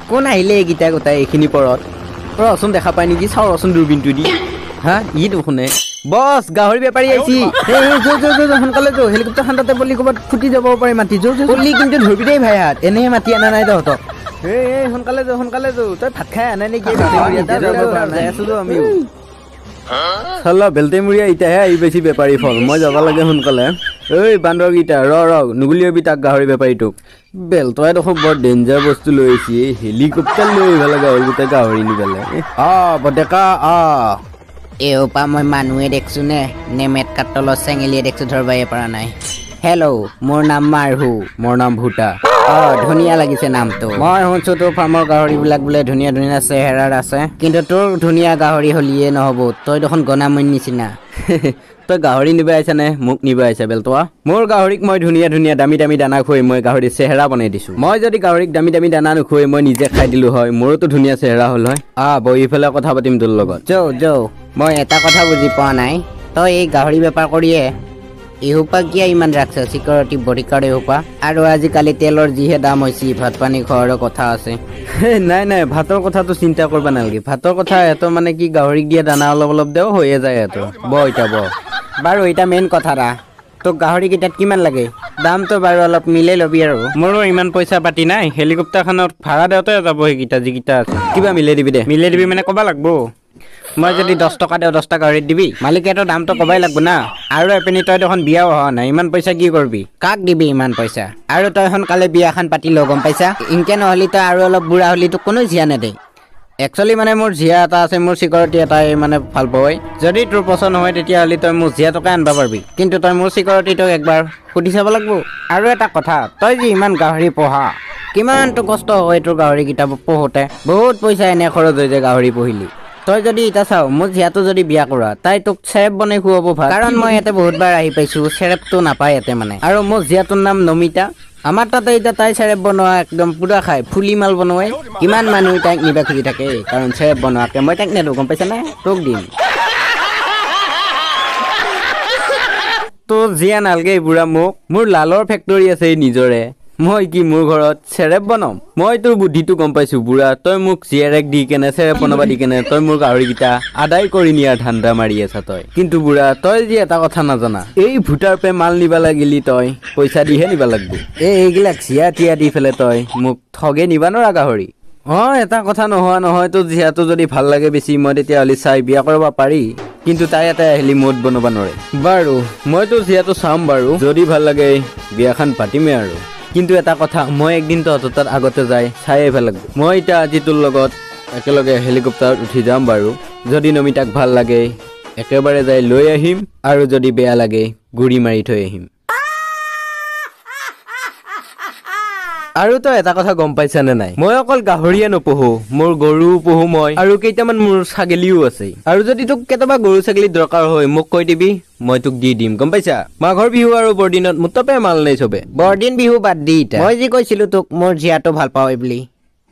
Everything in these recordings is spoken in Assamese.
কোন আহিলে এইকেইটা গোটাই এইখিনি পৰত ৰচোন দেখা পাই নেকি চাওঁ ৰচোন দূৰবীনটো দি হা ই দেখোনে বছ গাহৰি বেপাৰী আহিছি সোনকালে যো হেলিকপ্টাৰ খান্দাতে বুলি ক'ৰবাত ফুটি যাব পাৰে মাটি জলদি কিন্তু ধৰিবি দেই ভাই হাত এনেহে মাটি আনা নাই তহঁতক সোনকালে যো তই ভাত খাই আনা নেকি আমি চালা বেলটেমুৰীয়া এতিয়াহে আহি পাইছি বেপাৰী ফল মই যাব লাগে সোনকালে ঐ বান্দৰকেইটা ৰ নুগুলিয়াবি তাক গাহৰি বেপাৰীটোক বেলতই দেখোন বৰ ডেঞ্জাৰ বস্তু লৈ আহিছে হেলিকপ্টাৰ লৈ আহিব লাগে গোটেই গাহৰি নিবলৈ বডেকা এওপা মই মানুহে দেখছো নে মেট কাটলৰ চেঙেলিয়ে দেখছো ধৰবাই পৰা নাই হেল্ল' মোৰ নাম মাৰহু মোৰ নাম ভূটা ধুনীয়া লাগিছে নামটো মই শুনছো তোৰ ফাৰ্মৰ গাহৰিবিলাক বোলে ধুনীয়া ধুনীয়া চেহেৰাৰ আছে কিন্তু তোৰ ধুনীয়া গাহৰি হলিয়ে নহ'ব তই দেখোন গনামৈন নিচিনা তই গাহৰি নিব আহিছানে মোক নিব আহিছা বেলটোৱা মোৰ গাহৰিক মই ধুনীয়া ধুনীয়া দামী দামী দানা খুৱাই মই গাহৰি চেহেৰা বনাই দিছো মই যদি গাহৰিক দামী দামী দানা নোখুৱাই মই নিজে খাই দিলো হয় মোৰোতো ধুনীয়া চেহেৰা হ'ল হয় বহি পেলাই কথা পাতিম তোৰ লগত যৌ মই এটা কথা বুজি পোৱা নাই তই এই গাহৰি বেপাৰ কৰিয়ে এসোপা কিয় ইমান ৰাখছে চিকিউৰিটি বডিগাৰ্ড এসোপা আৰু আজিকালি তেলৰ যিহে দাম হৈছে ভাত পানী খোৱাৰো কথা আছে নাই ভাতৰ কথাটো চিন্তা কৰিব নালাগে ভাতৰ কথা এটো মানে কি গাহৰিক দিয়া দানা অলপ দেও হৈয়ে যায় এটো বাৰু এটা মেইন কথা তোক গাহৰি কেইটাত কিমান লাগে দামটো বাৰু অলপ মিলাই ল'বি আৰু মোৰো ইমান পইচা পাতি নাই হেলিকপ্টাৰখনত ভাড়া দেওঁতে যাব সেইকেইটা যিকেইটা আছে কিবা মিলাই দিবি মানে ক'ব লাগব মই যদি 10 টকা দেও 10 টকা ৰেট দিবি মালিকেতো দামটো ক'বাই লাগব না আৰু এপিনি তই দেখোন বিয়াও হোৱা নাই ইমান পইচা কি কৰবি কাক দিবি ইমান পইচা আৰু তই সোনকালে বিয়াখন পাতি ল গম পাইছা ইনকে নহলি তই আৰু অলপ বুঢ়া হলি তোক কোনো জিয়া নেদে একচুৱেলি মানে মোৰ জিয়া এটা আছে মোৰ চিকিউৰিটি এটাই মানে ভাল পায় যদি তোৰ পছন্দ হয় তেতিয়াহ'লে তই মোৰ জিয়া টকা আনবা পাৰবি কিন্তু তই মোৰ চিকিউৰিটিটোক একবাৰ সুধি চাব লাগব আৰু এটা কথা তই যে ইমান গাহৰি পোহা কিমানটো কষ্ট হয় তোৰ গাহৰিকেইটা পোহোতে বহুত পইচা এনে খৰচ হৈ যায় গাহৰি পুহিলি তই যদি এটা চাও মোৰ জিয়াটো যদি বিয়া কৰা তাই তোক চেৰেপ বনাই খুৱাব ভাল কাৰণ মই ইয়াতে বহুতবাৰ আহি পাইছো চেৰেপটো নাপায় ইয়াতে মানে আৰু মোৰ জিয়াটোৰ নাম নমিতা আমাৰ তাতে এতিয়া তাই চেৰেপ বনোৱা একদম পুৰা খাই ফুলি মাল বনোৱাই কিমান মানুহ তাইক নিবা খুজি থাকে কাৰণ চেৰেপ বনোৱাকে মই তাইক নেদো গম পাইছা নে তোক দিম তোৰ জিয়া নালগে বুঢ়া মোক মোৰ লালৰ ফেক্টৰী আছে নিজৰে মই কি মোৰ ঘৰত চেৰেপ বনাম মই তোৰ বুদ্ধিটো গম পাইছো বুঢ়া তই মোক জিয়াৰেক দি কেনে চেৰেপ বনাবা দি কেনে তই মোৰ গাহৰিকেইটা আদায় কৰি নিয়াৰ ধান্দা মাৰি আছা তই কিন্তু বুঢ়া তই যি এটা কথা নাজানা এই ভোটাৰ পে মাল নিবা লাগিলি তই পইচা দিহে নিবা লাগব এইগিলাক জিয়া টিয়া দি ফেলে তই মোক ঠগে নিবা নৰা গাহৰি এটা কথা নোহোৱা নহয় তোৰ জিয়াটো যদি ভাল লাগে বেছি মই তেতিয়াহ'লে চাই বিয়া কৰিব পাৰি কিন্তু তাই এটা আহিলি মদ বনাব নোৱাৰে বাৰু মই তোৰ জিয়াটো চাম বাৰু যদি ভাল লাগে বিয়াখন পাতিমেই আৰু কিন্তু এটা কথা মই একদিন তহঁতৰ তাত আগতে যাই চাই আহিব লাগিব মই এতিয়া আজি তোৰ লগত একেলগে হেলিকপ্টাৰত উঠি যাম বাৰু যদি নমিতাক ভাল লাগে একেবাৰে যাই লৈ আহিম আৰু যদি বেয়া লাগে গুৰি মাৰি থৈ আহিম আৰু তই এটা কথা গম পাইছানে নাই মই অকল গাহৰিয়ে নপঢ়ো মোৰ গৰু পঢ়ো মই আৰু কেইটামান মোৰ ছাগলীও আছে আৰু যদি তোক কেতিয়াবা গৰু ছাগলী দৰকাৰ হয় মোক কৈ দিবি মই তোক দি দিম গম পাইছা মাঘৰ বিহু আৰু বৰদিনত মুতপে মাল নাই চবে বৰদিন বিহু বাদ দি মই যি কৈছিলো তোক মোৰ জিয়াটো ভাল পাওঁ বুলি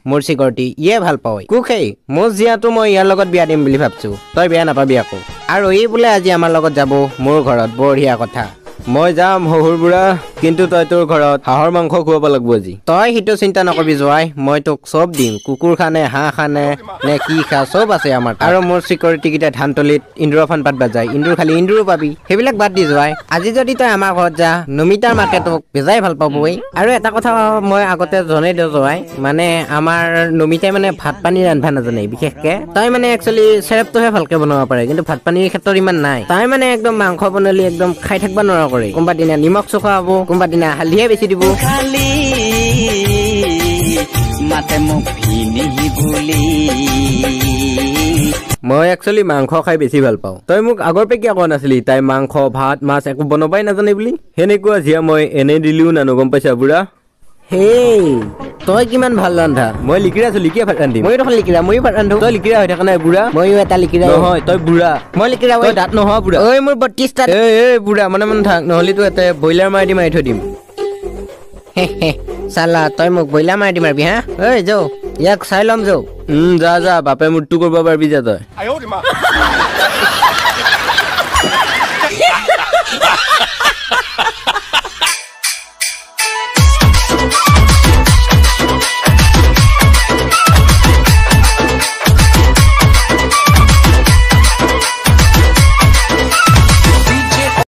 মোৰ চিকিউৰিটি ইয়ে ভাল পাওঁ কুখেই মোৰ জিয়াটো মই ইয়াৰ লগত বিয়া দিম বুলি ভাবছো তই বেয়া নাপাবি আকৌ আৰু এই বোলে আজি আমাৰ লগত যাব মোৰ ঘৰত বঢ়িয়া কথা মই যাম শহুৰ বুঢ়া কিন্তু তই তোৰ ঘৰত হাঁহৰ মাংস খুৱাব লাগিব আজি তই সেইটো চিন্তা নকৰিবি জোৱাই মই তোক চব দিম কুকুৰ খানে হাঁহ খানে নে কি খা চব আছে আমাৰ আৰু মোৰ চিকিউৰিটি কেইটা ধানতলিত ইন্দুৰফান পাতবা যায় ইন্দুৰ খালি ইন্দুৰো পাবি সেইবিলাক বাদ দি জোৱাই আজি যদি তই আমাৰ ঘৰত যা নমিতাৰ মাকে তোক বেজাই ভাল পাবই আৰু এটা কথা মই আগতে জনাই দিওঁ জোৱাই মানে আমাৰ নমিতাই মানে ভাত পানী ৰান্ধবা নাজানে বিশেষকে তাই মানে একচুৱেলি চেৰেপটোহে ভালকে বনাব পাৰে কিন্তু ভাত পানীৰ ক্ষেত্ৰত ইমান নাই তাই মানে একদম মাংস বনালি একদম খাই থাকবা নোৱাৰা কৰে কোনোবা দিনা নিমখ চোখা হ'ব কোনোবা দিনা হালধিহে বেছি দিব মই একচুৱেলি মাংস খাই বেছি ভাল পাওঁ তই মোক আগৰ পে কিয় কোৱা নাছিলি তাই মাংস ভাত মাছ একো বনাবাই নাজানে বুলি সেনেকুৱা জিয়া মই এনে দিলিও নানো গম পাইছা বুঢ়া হেই তই কিমান ভাল ৰান্ধা মই লিকিৰা আছো লিকিৰা ভাত ৰান্ধিম মই দেখোন লিকিৰা ময়ো ভাত ৰান্ধো তই লিকিৰা হৈ থাকা নাই বুঢ়া ময়ো এটা লিকিৰা নহয় তই বুঢ়া মই লিকিৰা তই দাঁত নহয় বুঢ়া ঐ মোৰ 32টা বুঢ়া মানে থাক নহ'লে তো এটা ব্ৰইলাৰ মাৰি থৈ দিম চালা তই মোক ব্ৰইলাৰ মাৰি মাৰবি হা ঐ যৌ ইয়াক চাই ল'ম যৌ যা বাপে মূৰটো কৰিব পাৰিবি যা তই